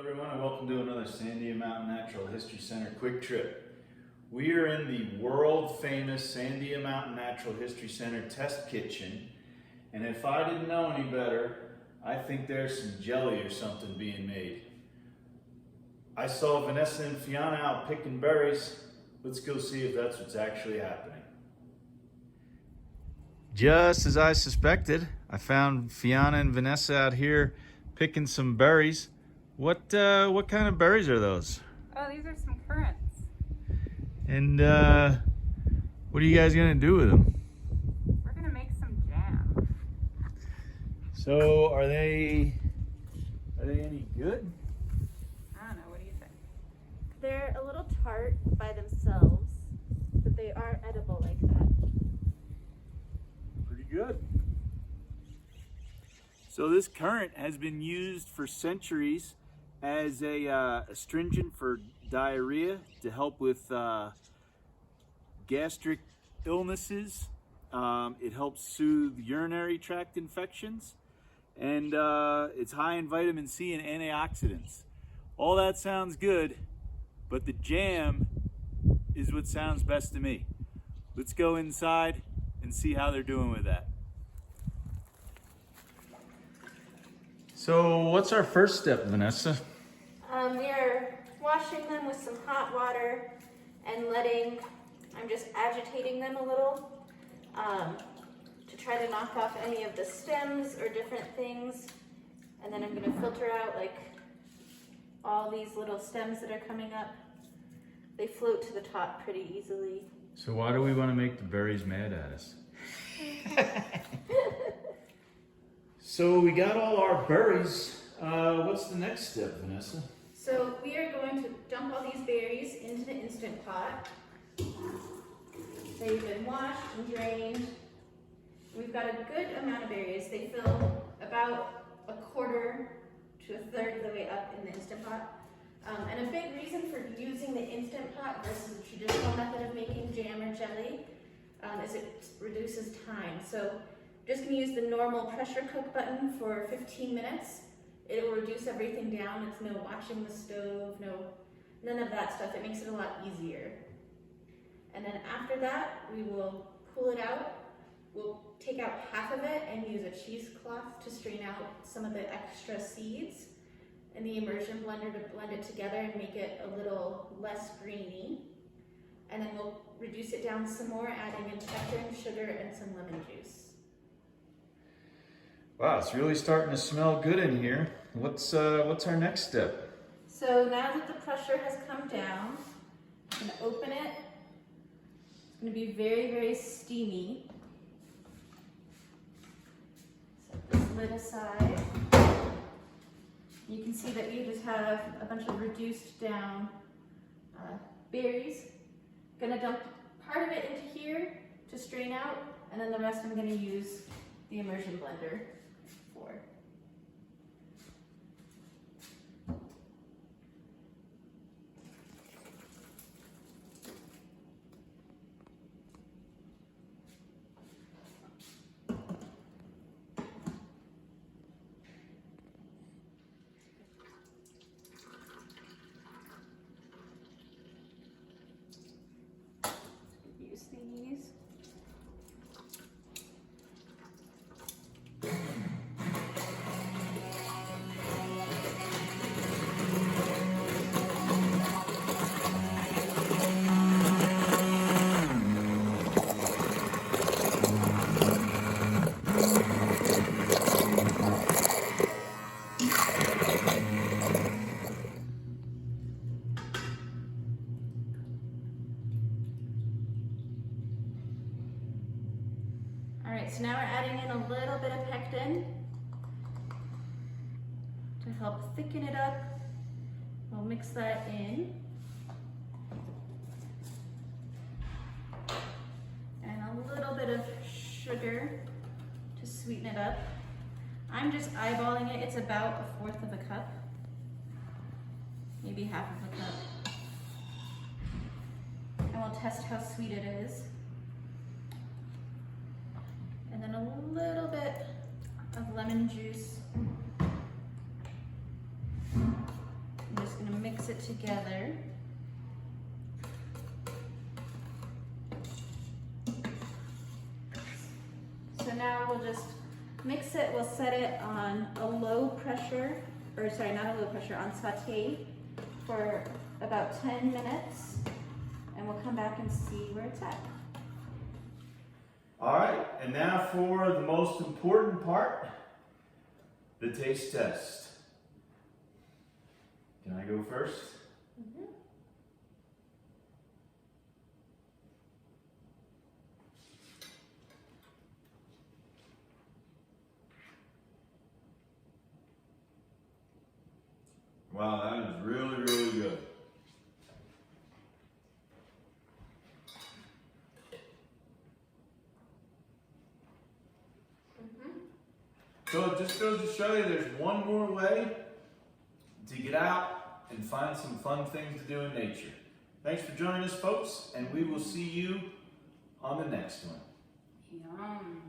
everyone, and welcome to another Sandia Mountain Natural History Center quick trip. We are in the world-famous Sandia Mountain Natural History Center test kitchen, and if I didn't know any better, I think there's some jelly or something being made. I saw Vanessa and Fiona out picking berries. Let's go see if that's what's actually happening. Just as I suspected, I found Fiona and Vanessa out here picking some berries. What kind of berries are those? Oh, these are some currants. And what are you guys gonna do with them? We're gonna make some jam. So are they any good? I don't know, what do you think? They're a little tart by themselves, but they are edible like that. Pretty good. So this currant has been used for centuries as a astringent for diarrhea to help with gastric illnesses. It helps soothe urinary tract infections, and it's high in vitamin C and antioxidants. All that sounds good, but the jam is what sounds best to me. Let's go inside and see how they're doing with that. So what's our first step, Vanessa? We are washing them with some hot water and I'm just agitating them a little to try to knock off any of the stems or different things. And then I'm going to filter out like all these little stems that are coming up. They float to the top pretty easily. So why do we want to make the berries mad at us? So we got all our berries. What's the next step, Vanessa? So we are going to dump all these berries into the Instant Pot. They've been washed and drained. We've got a good amount of berries. They fill about a quarter to a third of the way up in the Instant Pot. And a big reason for using the Instant Pot versus the traditional method of making jam or jelly is it reduces time. So just going to use the normal pressure cook button for 15 minutes. It will reduce everything down. It's no watching the stove, none of that stuff. It makes it a lot easier. And then after that, we will pull it out. We'll take out half of it and use a cheesecloth to strain out some of the extra seeds and the immersion blender to blend it together and make it a little less grainy. And then we'll reduce it down some more, adding in pectin, sugar, and some lemon juice. Wow, it's really starting to smell good in here. What's our next step? So now that the pressure has come down, I'm going to open it. It's going to be very, very steamy. Set this lid aside. You can see that we just have a bunch of reduced down berries. Going to dump part of it into here to strain out, and then the rest I'm going to use the immersion blender for. Use these. All right, so now we're adding in a little bit of pectin to help thicken it up. We'll mix that in. And a little bit of sugar to sweeten it up. I'm just eyeballing it. It's about 1/4 of a cup, maybe 1/2 of a cup. And we'll test how sweet it is. And then a little bit of lemon juice together. So now we'll just mix it, we'll set it on a low pressure, or sorry, not a low pressure, on saute for about 10 minutes, and we'll come back and see where it's at. All right, and now for the most important part, the taste test. Can I go first? Mm-hmm. Wow, that is really, really good. So it just goes to show you there's one more way to get out and find some fun things to do in nature. Thanks for joining us, folks, and we will see you on the next one. Yum.